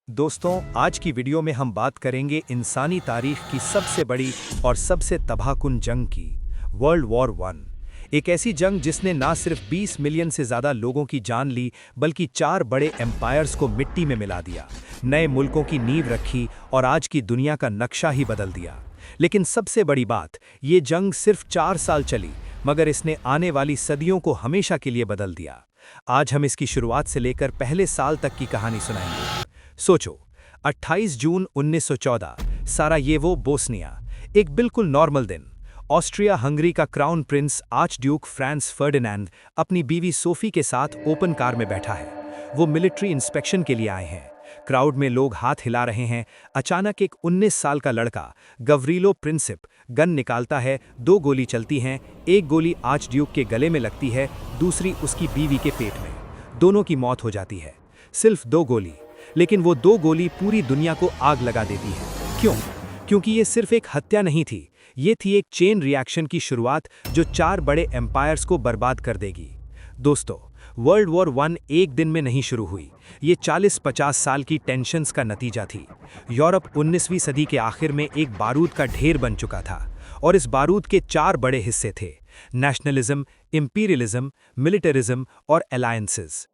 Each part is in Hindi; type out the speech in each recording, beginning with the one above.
दोस्तों, आज की वीडियो में हम बात करेंगे इंसानी तारीख की सबसे बड़ी और सबसे तबाहकुन जंग की, वर्ल्ड वॉर वन। एक ऐसी जंग जिसने ना सिर्फ 20 मिलियन से ज़्यादा लोगों की जान ली, बल्कि 4 बड़े एम्पायर्स को मिट्टी में मिला दिया, नए मुल्कों की नींव रखी और आज की दुनिया का नक्शा ही बदल दिया। लेकिन सबसे बड़ी बात, ये जंग सिर्फ 4 साल चली, मगर इसने आने वाली सदियों को हमेशा के लिए बदल दिया। आज हम इसकी शुरुआत से लेकर पहले साल तक की कहानी सुनाएंगे। सोचो, 28 जून 1914, सारायेवो, बोस्निया। एक बिल्कुल नॉर्मल दिन। ऑस्ट्रिया हंगरी का crown Prince arch Duke France Ferdinand अपनी बीवी सोफी के साथ ओपन कार में बैठा है। वो मिलिट्री इंस्पेक्शन के लिए आए हैं। क्राउड में लोग हाथ हिला रहे हैं। अचानक एक 19 साल का लड़का, गवरीलो प्रिंसिप, गन निकालता है। 2 गोली चलती हैं। एक गोली आर्च ड्यूक के गले में लगती है, दूसरी उसकी बीवी के पेट में। दोनों की मौत हो जाती है। सिर्फ 2 गोली, लेकिन वो 2 गोली पूरी दुनिया को आग लगा देती है। क्यों? क्योंकि ये सिर्फ एक हत्या नहीं थी, ये थी एक चेन रिएक्शन की शुरुआत जो 4 बड़े एम्पायर्स को बर्बाद कर देगी। दोस्तों, वर्ल्ड वॉर वन एक दिन में नहीं शुरू हुई। ये 40-50 साल की टेंशन्स का नतीजा थी। यूरोप 19वीं सदी के आखिर में एक बारूद का ढेर बन चुका था, और इस बारूद के 4 बड़े हिस्से थे: नेशनलिज्म, इंपीरियलिज्म, मिलिटरिज्म और अलायंसेस।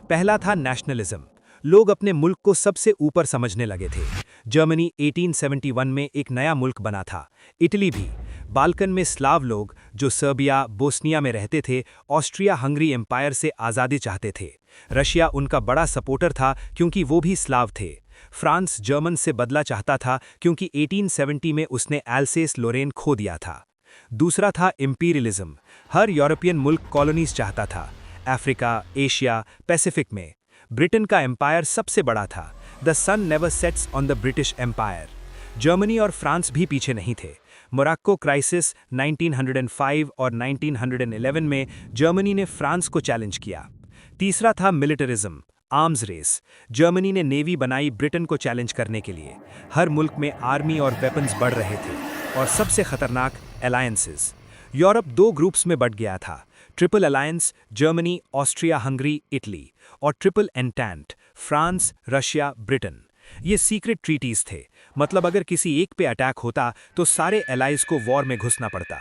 पहला था नेशनलिज्म। लोग अपने मुल्क को सबसे ऊपर समझने लगे थे। जर्मनी 1871 में एक नया मुल्क बना था, इटली भी। बाल्कन में स्लाव लोग, जो सर्बिया, बोस्निया में रहते थे, ऑस्ट्रिया हंगरी एम्पायर से आज़ादी चाहते थे। रशिया उनका बड़ा सपोर्टर था क्योंकि वो भी स्लाव थे। फ्रांस जर्मन से बदला चाहता था क्योंकि 1870 में उसने एल्सेस लोरेन खो दिया था। दूसरा था इंपीरियलिज्म। हर यूरोपियन मुल्क कॉलोनीज चाहता था, अफ्रीका, एशिया, पैसिफिक में। ब्रिटेन का एम्पायर सबसे बड़ा था। The sun never sets on the British empire. Germany और फ्रांस भी पीछे नहीं थे। मोरक्को क्राइसिस 1905 और 1911 में जर्मनी ने फ्रांस को चैलेंज किया। तीसरा था मिलिटरिज्म, आर्म्स रेस। जर्मनी ने नेवी बनाई ब्रिटेन को चैलेंज करने के लिए। हर मुल्क में आर्मी और वेपन्स बढ़ रहे थे। और सबसे खतरनाक, अलायंसेस। यूरोप 2 ग्रुप्स में बंट गया था: triple alliance, Germany, Austria Hungary, Italy, और ट्रिपल एंटेंट, फ्रांस, रशिया, ब्रिटेन। ये सीक्रेट ट्रीटीज थे, मतलब अगर किसी एक पे अटैक होता तो सारे एलाइज को वॉर में घुसना पड़ता।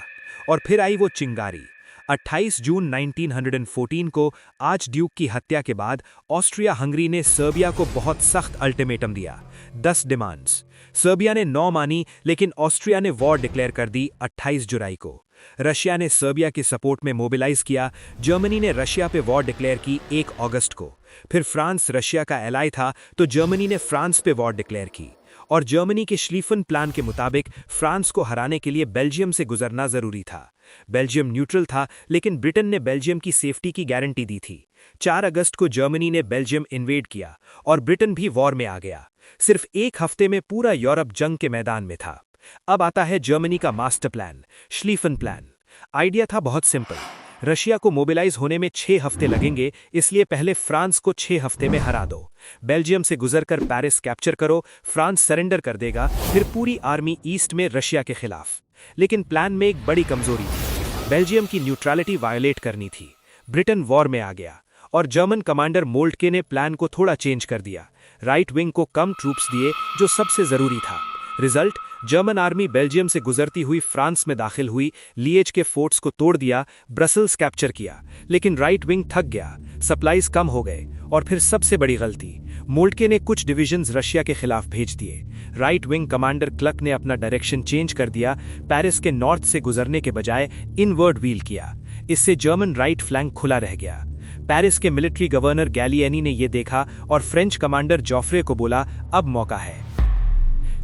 और फिर आई वो चिंगारी। 28 जून 1914 को आर्च ड्यूक की हत्या के बाद ऑस्ट्रिया हंगरी ने सर्बिया को बहुत सख्त अल्टीमेटम दिया, 10 डिमांड्स। सर्बिया ने 9 मानी, लेकिन ऑस्ट्रिया ने वॉर डिक्लेयर कर दी 28 जुलाई को। रशिया ने सर्बिया के सपोर्ट में मोबिलाइज किया। जर्मनी ने रशिया पे वॉर डिक्लेयर की 1 अगस्त को। फिर फ्रांस रशिया का एलाई था, तो जर्मनी ने फ्रांस पे वॉर डिक्लेयर की। और जर्मनी के श्लीफन प्लान के मुताबिक फ्रांस को हराने के लिए बेल्जियम से गुजरना जरूरी था। बेल्जियम न्यूट्रल था, लेकिन ब्रिटेन ने बेल्जियम की सेफ्टी की गारंटी दी थी। 4 अगस्त को जर्मनी ने बेल्जियम इन्वेड किया और ब्रिटेन भी वॉर में आ गया। सिर्फ 1 हफ्ते में पूरा यूरोप जंग के मैदान में था। अब आता है जर्मनी का मास्टर प्लान, श्लीफन प्लान। आइडिया था बहुत सिंपल। रशिया को मोबिलाइज होने में 6 हफ्ते लगेंगे, इसलिए पहले फ्रांस को 6 हफ्ते में हरा दो। बेल्जियम से गुजरकर पेरिस कैप्चर करो, फ्रांस सरेंडर कर देगा, फिर पूरी आर्मी ईस्ट में रशिया के खिलाफ। लेकिन प्लान में एक बड़ी कमजोरी थी। बेल्जियम की न्यूट्रलिटी वायोलेट करनी थी। ब्रिटेन वॉर में आ गया, और जर्मन कमांडर मोल्टके ने प्लान को थोड़ा चेंज कर दिया। राइट विंग को कम ट्रूप्स दिए, जो सबसे जरूरी था। रिजल्ट, जर्मन आर्मी बेल्जियम से गुजरती हुई फ्रांस में दाखिल हुई, लिएज के फोर्ट्स को तोड़ दिया, ब्रसल्स कैप्चर किया। लेकिन राइट विंग थक गया, सप्लाईज कम हो गए। और फिर सबसे बड़ी गलती, मोल्टके ने कुछ डिविजन्स रशिया के खिलाफ भेज दिए। राइट विंग कमांडर क्लक ने अपना डायरेक्शन चेंज कर दिया, पेरिस के नॉर्थ से गुजरने के बजाय इनवर्ड व्हील किया। इससे जर्मन राइट फ्लैंक खुला रह गया। पेरिस के मिलिट्री गवर्नर गैलियनी ने यह देखा और फ्रेंच कमांडर जॉफ्रे को बोला, अब मौका है।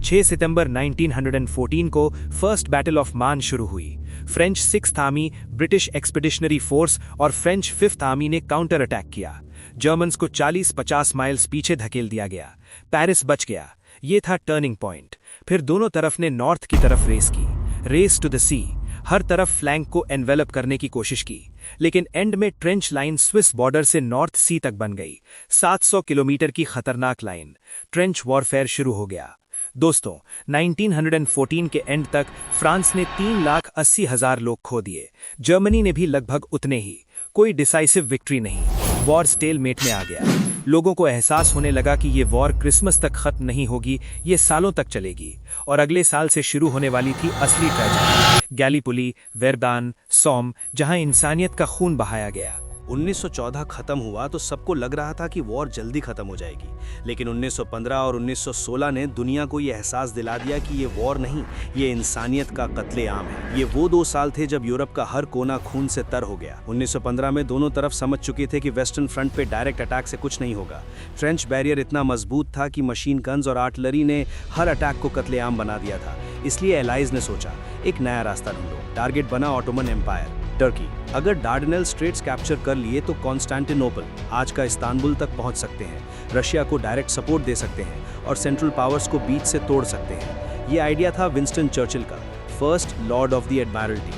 6 सितंबर 1914 को फर्स्ट बैटल ऑफ मान शुरू हुई। French 6th army, British expeditionary force और फ्रेंच 5th आर्मी ने काउंटर अटैक किया। जर्मन्स को 40-50 माइल्स पीछे धकेल दिया गया। पेरिस बच गया। ये था टर्निंग पॉइंट। फिर दोनों तरफ ने नॉर्थ की तरफ रेस की, रेस टू द सी। हर तरफ फ्लैंक को एनवेलप करने की कोशिश की, लेकिन एंड में ट्रेंच लाइन स्विस बॉर्डर से नॉर्थ सी तक बन गई। 700 किलोमीटर की खतरनाक लाइन। ट्रेंच वॉरफेयर शुरू हो गया। दोस्तों, 1914 के एंड तक फ्रांस ने 3,80,000 लोग खो दिए। जर्मनी ने भी लगभग उतने ही। कोई डिसाइसिव विक्ट्री नहीं। वॉर स्टेलमेट में आ गया। लोगों को एहसास होने लगा कि ये वॉर क्रिसमस तक खत्म नहीं होगी, ये सालों तक चलेगी। और अगले साल से शुरू होने वाली थी असली ट्रेजेडी, गैलीपोली, वेरदान, सॉम, जहां इंसानियत का खून बहाया गया। 1914 खत्म हुआ तो सबको लग रहा था कि वॉर जल्दी खत्म हो जाएगी, लेकिन 1915 और 1916 ने दुनिया को ये एहसास दिला दिया कि ये वॉर नहीं, ये इंसानियत का कत्लेआम है। ये वो 2 साल थे जब यूरोप का हर कोना खून से तर हो गया। 1915 में दोनों तरफ समझ चुके थे कि वेस्टर्न फ्रंट पे डायरेक्ट अटैक से कुछ नहीं होगा। ट्रेंच बैरियर इतना मजबूत था कि मशीन गन्स और आर्टिलरी ने हर अटैक को कत्लेआम बना दिया था। इसलिए एलाइज ने सोचा, एक नया रास्ता ढूंढो। टारगेट बना ऑटोमन एम्पायर, टर्की। अगर डार्डनेल स्ट्रेट्स कैप्चर कर लिए तो कॉन्स्टेंटिनोपल, आज का इस्तांबुल, तक पहुंच सकते हैं, रशिया को डायरेक्ट सपोर्ट दे सकते हैं और सेंट्रल पावर्स को बीच से तोड़ सकते हैं। ये आइडिया था विंस्टन चर्चिल का, फर्स्ट लॉर्ड ऑफ द एडमायरल्टी।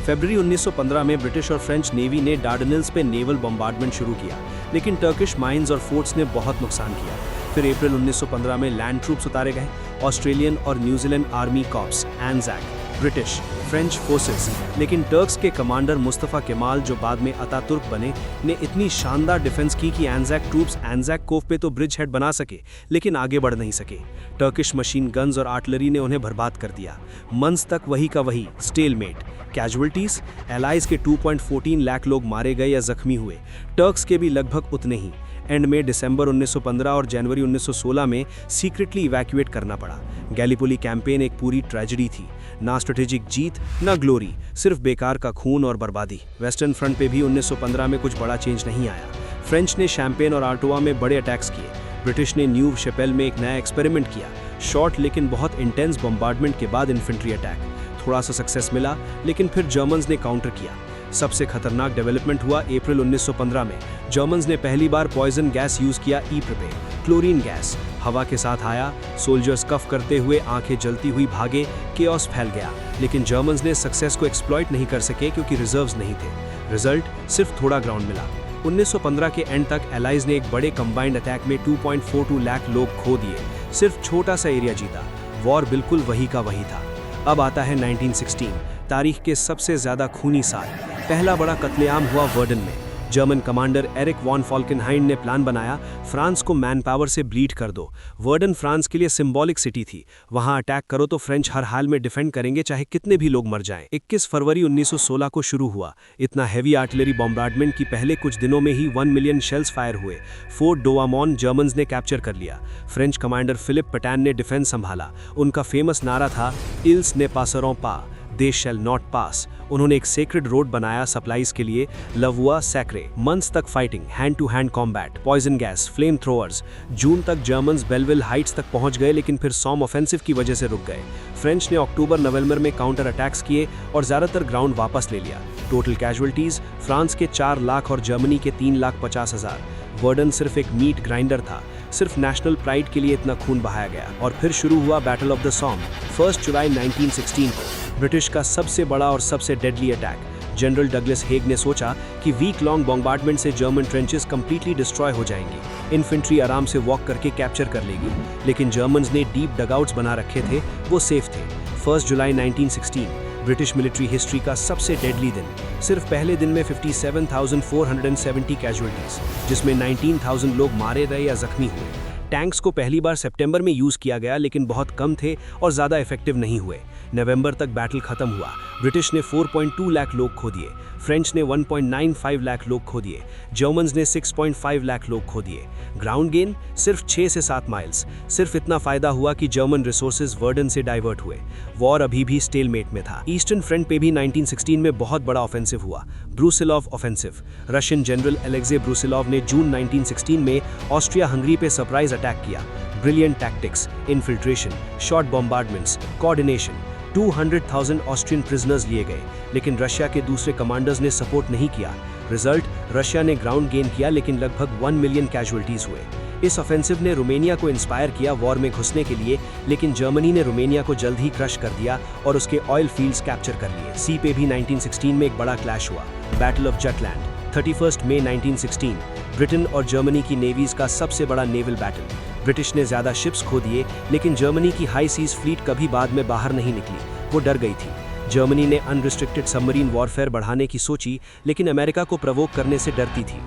फरवरी 1915 में ब्रिटिश और फ्रेंच नेवी ने डार्डनेल्स पे नेवल बम्बार्डमेंट शुरू किया, लेकिन टर्किश माइंस और फोर्ट्स ने बहुत नुकसान किया। फिर अप्रैल 1915 में लैंड ट्रूप्स उतारे गए, ऑस्ट्रेलियन और New Zealand army corps, एनजैक, British, French forces. लेकिन टर्क्स के कमांडर मुस्तफा केमाल, जो बाद में अतातुर्क बने, ने इतनी शानदार डिफेंस की कि एनजैक ट्रूप्स एनजैक कोव पे तो ब्रिज हेड बना सके, लेकिन आगे बढ़ नहीं सके। टर्किश मशीन गन्स और आर्टिलरी ने उन्हें बर्बाद कर दिया। मंथ्स तक वही का वही, स्टेलमेट। कैजुअल्टीज, एलाइज के 2.14 लाख लोग मारे गए या जख्मी हुए, टर्क्स के भी लगभग उतने ही। एंड में दिसंबर 1915 और जनवरी 1916 में सीक्रेटली इवैक्यूएट करना पड़ा। गैलीपोली कैंपेन एक पूरी ट्रेजेडी थी, ना स्ट्रेटेजिक जीत, ना ग्लोरी, सिर्फ बेकार का खून और बर्बादी। वेस्टर्न फ्रंट पे भी 1915 में कुछ बड़ा चेंज नहीं आया। फ्रेंच ने शैम्पेन और आर्टोवा में बड़े अटैक्स किए, ब्रिटिश ने न्यू शेपेल में एक नया एक्सपेरिमेंट किया, शॉर्ट लेकिन बहुत इंटेंस बम्बार्डमेंट के बाद इन्फेंट्री अटैक। थोड़ा सा सक्सेस मिला, लेकिन फिर जर्मन्स ने काउंटर किया। सबसे खतरनाक डेवलपमेंट हुआ अप्रैल 1915 में। जर्मन्स ने पहली बार पॉइजन गैस यूज किया, ईप्र पे। क्लोरीन गैस हवा के साथ आया, सोल्जर्स कफ करते हुए आंखें जलती हुई भागे, केओस फैल गया। लेकिन जर्मन्स ने सक्सेस को एक्सप्लॉइट नहीं कर सके क्योंकि रिजर्व्स नहीं थे। रिजल्ट, सिर्फ थोड़ा ग्राउंड मिला। 1915 के एंड तक एलाइज ने एक बड़े कंबाइंड अटैक में 2.42 लाख लोग खो दिए, सिर्फ छोटा सा एरिया जीता। वॉर बिल्कुल वही का वही था। अब आता है 1916, तारीख के सबसे ज्यादा खूनी साल। पहला बड़ा कत्लेआम हुआ वर्डन में। जर्मन कमांडर एरिक वॉन फॉल्केनहाइम ने प्लान बनाया, फ्रांस को मैन पावर से ब्लीड कर दो। वर्डन फ्रांस के लिए सिंबॉलिक सिटी थी, वहां अटैक करो तो फ्रेंच हर हाल में डिफेंड करेंगे, चाहे कितने भी लोग मर जाएं। 21 फरवरी 1916 को शुरू हुआ। इतना हैवी आर्टिलरी बॉम्बार्डमेंट की पहले कुछ दिनों में ही 1 मिलियन शेल्स फायर हुए। फोर्ट डोआमॉन जर्मन्स ने कैप्चर कर लिया। फ्रेंच कमांडर फिलिप पेटैन ने डिफेंस संभाला। उनका फेमस नारा था, इल्स ने पासरों पा, दे शैल नॉट पास। उन्होंने एक सेक्रेड रोड बनाया सप्लाईज के लिए, लवुआ सैक्रे। मंथ्स तक fighting, hand to hand combat, poison gas, flamethrowers. June तक जर्मन्स बेलविल हाइट्स तक पहुंच गए, लेकिन फिर सॉम ऑफेंसिव की वजह से रुक गए। फ्रेंच ने अक्टूबर नवंबर में काउंटर अटैक्स किए और ज्यादातर ग्राउंड वापस ले लिया। टोटल कैजुअल्टीज, फ्रांस के 4 लाख और जर्मनी के 3,50,000। वर्डन सिर्फ एक मीट ग्राइंडर था, सिर्फ नेशनल प्राइड के लिए इतना खून बहाया गया। और फिर शुरू हुआ बैटल ऑफ द सॉम, 1 जुलाई 1916 को, ब्रिटिश का सबसे बड़ा और सबसे deadly attack. General Douglas Hague ने सोचा कि वीक लॉन्ग बॉम्बार्डमेंट से जर्मन ट्रेंचेस कंप्लीटली डिस्ट्रॉय हो जाएंगी, इन्फेंट्री आराम से वॉक करके कैप्चर कर लेगी। लेकिन जर्मन्स ने डीप डगआउट्स बना रखे थे, वो सेफ थे। 1 जुलाई 1916, ब्रिटिश मिलिट्री हिस्ट्री का सबसे डेडली दिन। सिर्फ पहले दिन में 57,470 कैजुअल्टीज, जिसमें 19,000 लोग मारे गए या जख्मी हुए। टैंक्स को पहली बार सितंबर में यूज किया गया, लेकिन बहुत कम थे और ज्यादा इफेक्टिव नहीं हुए। नवंबर तक बैटल खत्म हुआ। ब्रिटिश ने 4.2 लाख लोग खो दिए, फ्रेंच ने 1.95 लाख लोग खो दिए, जर्मन्स ने 6.5 लाख लोग खो दिए। ग्राउंड गेन सिर्फ 6 से 7 माइल्स। सिर्फ इतना फायदा हुआ कि जर्मन रिसोर्सेज वर्डन से डाइवर्ट हुए। वॉर अभी भी स्टेलमेट में था। ईस्टर्न फ्रंट पे भी 1916 में बहुत बड़ा ऑफेंसिव हुआ, Brusilov offensive. Russian general Alexei Brusilov ने जून 1916 में ऑस्ट्रिया हंगरी पे सरप्राइज अटैक किया। Brilliant tactics, infiltration, short bombardments, coordination. 200,000 Austrian prisoners लिए गए, लेकिन रशिया के दूसरे कमांडर्स ने सपोर्ट नहीं किया। रिजल्ट, रशिया ने ग्राउंड गेन किया, लेकिन लगभग 1 मिलियन कैजुअल्टीज हुए। इस ऑफेंसिव ने रोमानिया को इंस्पायर किया वॉर में घुसने के लिए, लेकिन जर्मनी ने रोमानिया को जल्द ही क्रश कर दिया और उसके ऑयल फील्ड्स कैप्चर कर लिए। सी पे भी 1916 में एक बड़ा क्लैश हुआ, बैटल ऑफ जटलैंड। 31 मई 1916, ब्रिटेन और जर्मनी की नेवीज का सबसे बड़ा नेवल बैटल। ब्रिटिश ने ज्यादा शिप्स खो दिए, लेकिन जर्मनी की हाई सीज फ्लीट कभी बाद में बाहर नहीं निकली, वो डर गई थी। जर्मनी ने अनरिस्ट्रिक्टेड सबमरीन वॉरफेयर बढ़ाने की सोची, लेकिन अमेरिका को प्रवोक करने से डरती थी।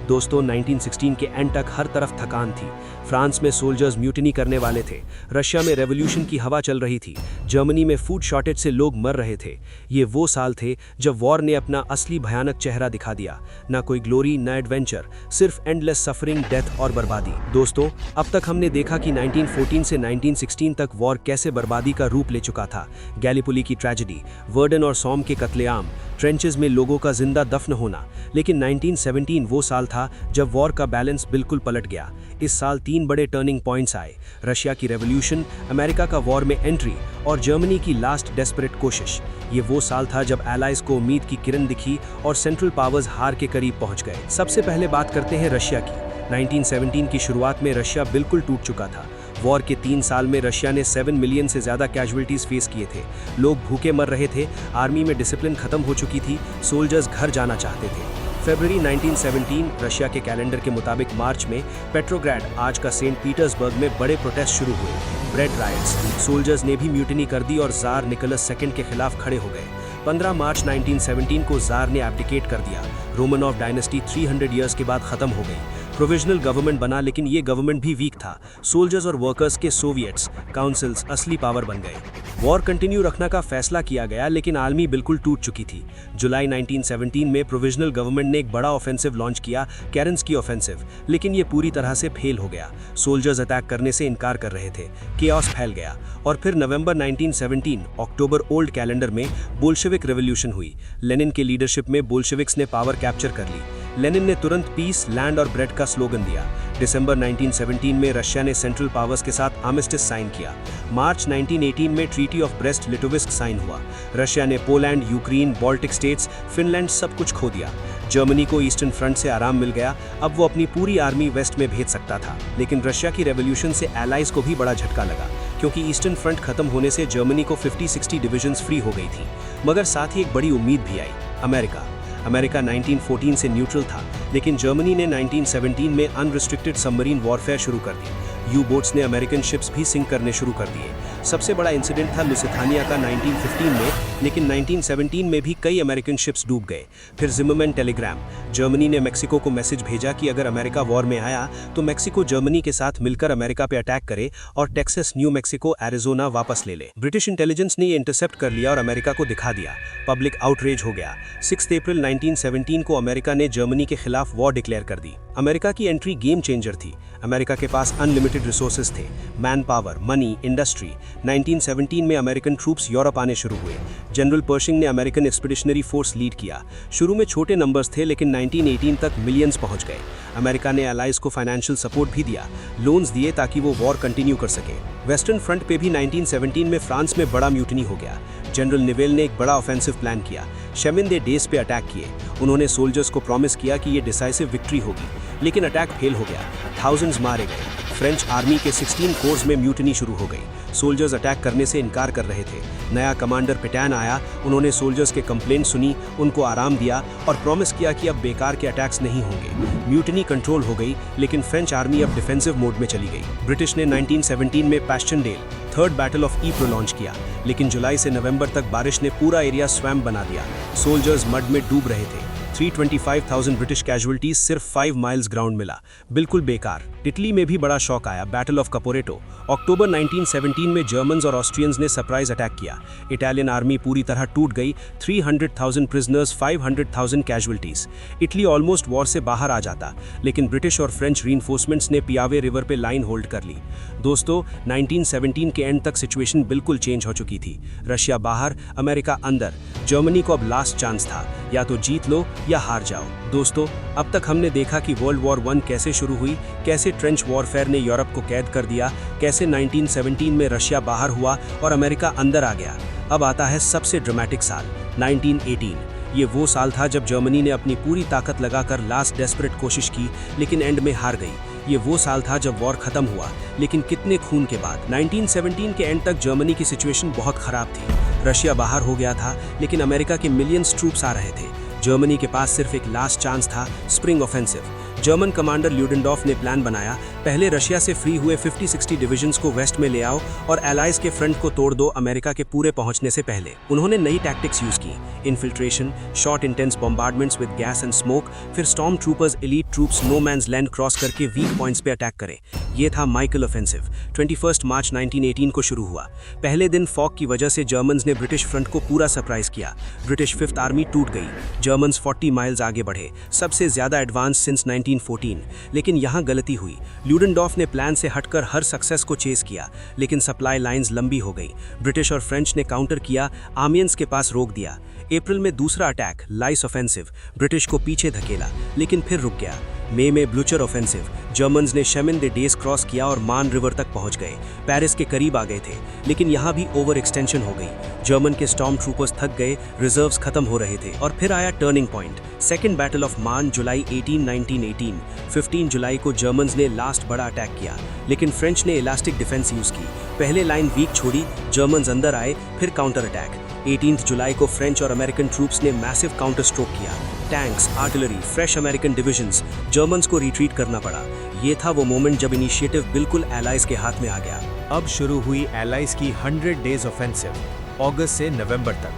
दोस्तों 1916 के एंड तक हर तरफ थकान थी। फ्रांस में सोल्जर्स म्यूटिनी करने वाले थे, रशिया में रेवोल्यूशन की हवा चल रही थी, जर्मनी में फूड शॉर्टेज से लोग मर रहे थे। ये वो साल थे जब वॉर ने अपना असली भयानक चेहरा दिखा दिया। ना कोई ग्लोरी, ना एडवेंचर, सिर्फ एंडलेस सफरिंग, डेथ और बर्बादी। दोस्तों, अब तक हमने देखा कि 1914 से 1916 तक वॉर कैसे बर्बादी का रूप ले चुका था। गैलीपोली की ट्रेजेडी, वर्डन और सॉम के कत्लेआम, ट्रेंचेस में लोगों का जिंदा दफन होना। लेकिन 1917 वो साल था जब वॉर का बैलेंस बिल्कुल पलट गया। इस साल 3 बड़े टर्निंग पॉइंट्स आए: रशिया की रेवोल्यूशन, अमेरिका का वॉर में एंट्री और जर्मनी की लास्ट डेस्परेट कोशिश। ये वो साल था जब एलाइज को उम्मीद की किरण दिखी और सेंट्रल पावर्स हार के करीब पहुंच गए। सबसे पहले बात करते हैं रशिया की। 1917 की शुरुआत में रशिया बिल्कुल टूट चुका था। वॉर के 3 साल में रशिया ने 7 मिलियन से ज़्यादा कैजुअलिटीज़ फेस किए थे। लोग भूखे मर रहे थे, आर्मी में डिसिप्लिन खत्म हो चुकी थी, सोल्जर्स घर जाना चाहते थे। फरवरी 1917 रशिया के कैलेंडर के मुताबिक मार्च में पेट्रोग्राड, आज का सेंट पीटर्सबर्ग में बड़े प्रोटेस्ट शुरू हुए। ब्रेड राइट्स, सोल्जर्स ने भी म्यूटिनी कर दी और जार निकोलस II के खिलाफ खड़े हो गए। 15 मार्च 1917 को जार ने एब्डिकेट कर दिया। रोमनॉव डायनेस्टी 300 ईयर्स के बाद खत्म हो गई। प्रोविजनल गवर्नमेंट बना, लेकिन ये गवर्नमेंट भी वीक था। सोल्जर्स और वर्कर्स के सोवियट्स, काउंसिल्स असली पावर बन गए। वॉर कंटिन्यू रखने का फैसला किया गया, लेकिन आर्मी बिल्कुल टूट चुकी थी। जुलाई 1917 में प्रोविजनल गवर्नमेंट ने एक बड़ा ऑफेंसिव लॉन्च किया, केरेंस्की ऑफेंसिव, लेकिन ये पूरी तरह से फेल हो गया। सोल्जर्स अटैक करने से इनकार कर रहे थे, केओस फैल गया। और फिर नवंबर 1917, अक्टूबर ओल्ड कैलेंडर में बोल्शेविक रेवोल्यूशन हुई। लेनिन के लीडरशिप में बोल्शेविक्स ने पावर कैप्चर कर ली। लेनिन ने तुरंत पीस, लैंड और ब्रेड का स्लोगन दिया। दिसंबर 1917 में रशिया ने सेंट्रल पावर्स के साथ आर्मिस्टिस साइन किया। मार्च 1918 में ट्रीटी ऑफ ब्रेस्ट लिटोविस्क साइन हुआ। रशिया ने Poland, Ukraine, Baltic states, Finland सब कुछ खो दिया। जर्मनी को ईस्टर्न फ्रंट से आराम मिल गया, अब वो अपनी पूरी आर्मी वेस्ट में भेज सकता था। लेकिन रशिया की रेवोल्यूशन से एलाइज को भी बड़ा झटका लगा, क्योंकि ईस्टर्न फ्रंट खत्म होने से जर्मनी को 50-60 डिविजन्स फ्री हो गई थी। मगर साथ ही एक बड़ी उम्मीद भी आई, अमेरिका 1914 से न्यूट्रल था, लेकिन जर्मनी ने 1917 में अनरिस्ट्रिक्टेड सबमरीन वॉरफेयर शुरू कर दी। यू बोट्स ने अमेरिकन शिप्स भी सिंक करने शुरू कर दिए। सबसे बड़ा इंसिडेंट था लुसिथानिया का 1915 में, लेकिन 1917 में भी कई अमेरिकन शिप्स डूब गए। फिर जिमरमैन टेलीग्राम, जर्मनी ने मेक्सिको को मैसेज भेजा कि अगर अमेरिका वॉर में आया तो मेक्सिको जर्मनी के साथ मिलकर अमेरिका पे अटैक करे और टेक्सास, न्यू मेक्सिको, एरिजोना वापस ले ले। ब्रिटिश इंटेलिजेंस ने ये इंटरसेप्ट कर लिया और अमेरिका को दिखा दिया। पब्लिक आउटरेज हो गया। 6 अप्रैल 1917 को अमेरिका ने जर्मनी के खिलाफ वॉर डिक्लेयर कर दी। अमेरिका की एंट्री गेम चेंजर थी। अमेरिका के पास अनलिमिटेड रिसोर्सेज थे, मैन पावर, मनी, इंडस्ट्री। 1917 में अमेरिकन ट्रूप्स यूरोप आने शुरू हुए। जनरल पर्शिंग ने अमेरिकन एक्सपीडिशनरी फोर्स लीड किया। शुरू में छोटे नंबर्स थे, लेकिन 1918 तक मिलियंस पहुंच गए। अमेरिका ने एलाइज को फाइनेंशियल सपोर्ट भी दिया, लोन्स दिए ताकि वो वॉर कंटिन्यू कर सके। वेस्टर्न फ्रंट पे भी 1917 में फ्रांस में बड़ा म्यूटिनी हो गया। जनरल निवेल ने एक बड़ा ऑफेंसिव प्लान किया। शेमिन दे डेस पे अटैक किए। उन्होंने सोल्जर्स को प्रॉमिस किया कि ये डिसाइसिव विक्ट्री होगी, लेकिन अटैक फेल हो गया। थाउजेंड्स मारे गए। फ्रेंच आर्मी के 16 कोर्स में म्यूटिनी शुरू हो गई। सोल्जर्स अटैक करने से इनकार कर रहे थे। नया कमांडर पेटैन आया, उन्होंने सोल्जर्स के कंप्लेंट सुनी, उनको आराम दिया और प्रॉमिस किया कि अब बेकार के अटैक्स नहीं होंगे। म्यूटिनी कंट्रोल हो गई, लेकिन फ्रेंच आर्मी अब डिफेंसिव मोड में चली गई। ब्रिटिश ने 1917 में पैश्चनडेल, थर्ड बैटल ऑफ ईप्रो लॉन्च किया, लेकिन जुलाई से नवंबर तक बारिश ने पूरा एरिया स्वैम्प बना दिया। सोल्जर्स मड में डूब रहे थे। 325,000 ब्रिटिश कैजुअलिटीज सिर्फ 5 माइल्स ग्राउंड मिला, बिल्कुल बेकार। इटली में भी बड़ा शॉक आया, बैटल ऑफ कपोरेटो। अक्टूबर 1917 में जर्मन्स और ऑस्ट्रियंस ने सरप्राइज अटैक किया। इटालियन आर्मी पूरी तरह टूट गई। 300,000 prisoners, 500,000 casualties. Italy almost war से बाहर आ जाता, लेकिन ब्रिटिश और फ्रेंच रीइंफोर्समेंट्स ने पियावे रिवर पे लाइन होल्ड कर ली। दोस्तों, 1917 के एंड तक सिचुएशन बिल्कुल चेंज हो चुकी थी। रशिया बाहर, अमेरिका अंदर। जर्मनी को अब लास्ट चांस था, या तो जीत लो या हार जाओ। दोस्तों, अब तक हमने देखा कि वर्ल्ड वॉर 1 कैसे शुरू हुई, कैसे ट्रेंच वॉरफेयर ने यूरोप को कैद कर दिया, कैसे 1917 में रशिया बाहर हुआ और अमेरिका अंदर आ गया। अब आता है सबसे ड्रामेटिक साल, 1918। ये वो साल था जब जर्मनी ने अपनी पूरी ताकत लगाकर लास्ट डेस्परेट कोशिश की, लेकिन एंड में हार गई। ये वो साल था जब वॉर खत्म हुआ, लेकिन कितने खून के बाद। 1917 के एंड तक जर्मनी की सिचुएशन बहुत खराब थी। रशिया बाहर हो गया था, लेकिन अमेरिका के मिलियंस ट्रूप्स आ रहे थे। जर्मनी के पास सिर्फ एक लास्ट चांस था, स्प्रिंग ऑफेंसिव। जर्मन कमांडर ल्यूडेनडॉर्फ ने प्लान बनाया पहले रशिया से फ्री हुए 50-60 डिविजन्स को वेस्ट में ले आओ और एलाइज के फ्रंट को तोड़ दो अमेरिका के पूरे पहुंचने से पहले। उन्होंने नई टैक्टिक्स यूज की, infiltration, short intense bombardments with gas and smoke, फिर storm troopers elite troops no man's land cross करके वीक पॉइंट्स पे अटैक करें। ये था माइकल ऑफेंसिव। 21 मार्च 1918 को शुरू हुआ। पहले दिन फॉग की वजह से जर्मन्स ने ब्रिटिश फ्रंट को पूरा सरप्राइज किया। ब्रिटिश 5th आर्मी टूट गई। जर्मन्स 40 माइल्स आगे बढ़े, सबसे ज्यादा एडवांस सिंस 1914। लेकिन यहाँ गलती हुई। ल्यूडेनडॉर्फ ने प्लान से हटकर हर सक्सेस को चेस किया, लेकिन सप्लाई लाइंस लंबी हो गई। ब्रिटिश और फ्रेंच ने काउंटर किया, आर्मियंस के पास रोक दिया। अप्रैल में दूसरा अटैक, लाइस ऑफेंसिव, ब्रिटिश को पीछे धकेला, लेकिन फिर रुक गया। मई में ब्लूचर ऑफेंसिव, जर्मन्स ने शेमिन दे डेस क्रॉस किया और मान रिवर तक पहुंच गए। पेरिस के करीब आ गए थे, लेकिन यहाँ भी ओवर एक्सटेंशन हो गई। जर्मन के स्टॉर्म ट्रूपर्स थक गए, रिजर्व्स खत्म हो रहे थे। और फिर आया turning point, second battle of मान, जुलाई 18, 1918। 15 जुलाई को जर्मन्स ने लास्ट बड़ा अटैक किया, लेकिन फ्रेंच ने इलास्टिक डिफेंस यूज की। पहले लाइन वीक छोड़ी, जर्मन्स अंदर आए, फिर काउंटर अटैक। 18 जुलाई को फ्रेंच और अमेरिकन ट्रूप्स ने मैसिव काउंटर स्ट्रोक किया। Tanks, artillery, fresh American divisions, Germans को रिट्रीट करना पड़ा। ये था वो मोमेंट जब इनिशिएटिव बिल्कुल एलाइज के हाथ में आ गया। अब शुरू हुई एलाइज की 100 डेज ऑफेंसिव, अगस्त से नवंबर तक।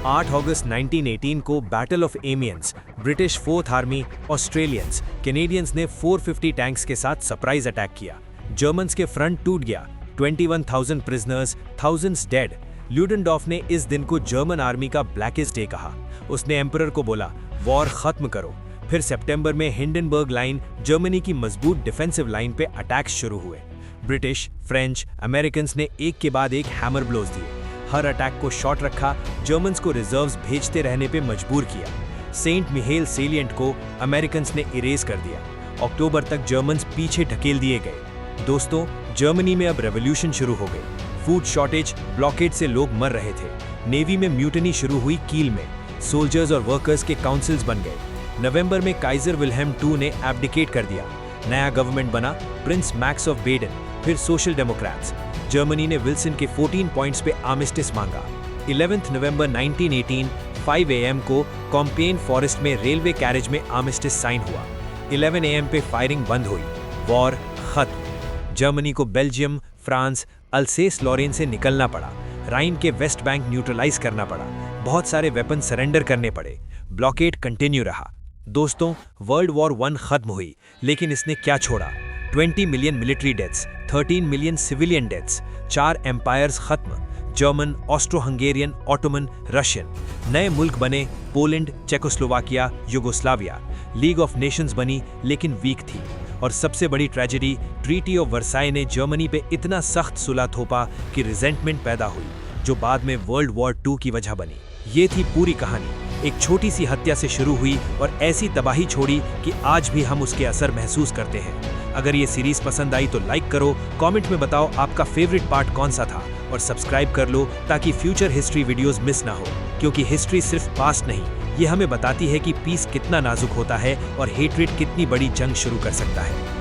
8 अगस्त 1918 को battle of Amiens, British 4th army, Australians, Canadians ने 450 टैंक्स के साथ सरप्राइज अटैक किया। जर्मन्स के फ्रंट टूट गया, 21,000 प्रिजनर्स, thousands डेड। ल्यूडेनडॉर्फ ने इस दिन को जर्मन आर्मी का ब्लैकेस्ट डे कहा। उसने एम्परर को बोला, वॉर खत्म करो। फिर सितंबर में हिंडनबर्ग लाइन, जर्मनी की मजबूत डिफेंसिव लाइन पे अटैक्स शुरू हुए। ब्रिटिश, फ्रेंच, अमेरिकन ने एक के बाद एक हैमर ब्लोज दिए। हर अटैक को शॉर्ट रखा, जर्मन्स को रिजर्व्स भेजते रहने पे मजबूर किया। सेंट मिहेल सेलिएंट को अमेरिकन ने इरेज कर दिया। अक्टूबर तक जर्मन्स पीछे ढकेल दिए गए। दोस्तों, जर्मनी में अब रेवोल्यूशन शुरू हो गई। फूड शॉर्टेज, ब्लॉकेड से लोग मर रहे थे। नेवी में म्यूटनी शुरू हुई कील में। सोल्जर्स और वर्कर्स के काउंसिल्स बन गए। नवंबर में काइजर विल्हेम II ने एब्डिकेट कर दिया। नया गवर्नमेंट बना, प्रिंस मैक्स ऑफ बेडन, फिर सोशल डेमोक्रेट्स। जर्मनी ने विल्सन के 14 पॉइंट्स पे आर्मिस्टिस मांगा। 11 नवंबर 1918 5 AM को कॉम्पेन फॉरेस्ट में रेलवे कैरेज में आर्मिस्टिस साइन हुआ। 11 AM पे फायरिंग बंद हुई। वॉर खत्म। जर्मनी को बेल्जियम, फ्रांस, अल्सेस लॉरेन से निकलना पड़ा। राइन के वेस्ट बैंक न्यूट्रलाइज करना पड़ा। बहुत सारे वेपन सरेंडर करने पड़े। ब्लॉकेड कंटिन्यू रहा। दोस्तों, वर्ल्ड वॉर 1 खत्म हुई, लेकिन इसने क्या छोड़ा? 20 million military deaths, 13 million civilian deaths, 4 empires खत्म, German, Austro Hungarian, Ottoman, Russian. नए मुल्क बने, Poland, Czechoslovakia, Yugoslavia. League of Nations बनी, लेकिन वीक थी। और सबसे बड़ी ट्रेजेडी, ट्रीटी ऑफ वर्साई ने जर्मनी पे इतना सख्त सुलह थोपा कि रिजेंटमेंट पैदा हुई, जो बाद में वर्ल्ड वॉर 2 की वजह बनी। ये थी पूरी कहानी। एक छोटी सी हत्या से शुरू हुई और ऐसी तबाही छोड़ी कि आज भी हम उसके असर महसूस करते हैं। अगर ये सीरीज पसंद आई तो लाइक करो, कमेंट में बताओ आपका फेवरेट पार्ट कौन सा था, और सब्सक्राइब कर लो ताकि फ्यूचर हिस्ट्री वीडियोस मिस ना हो। क्योंकि हिस्ट्री सिर्फ पास्ट नहीं, ये हमें बताती है कि पीस कितना नाजुक होता है और हेट्रेड कितनी बड़ी जंग शुरू कर सकता है।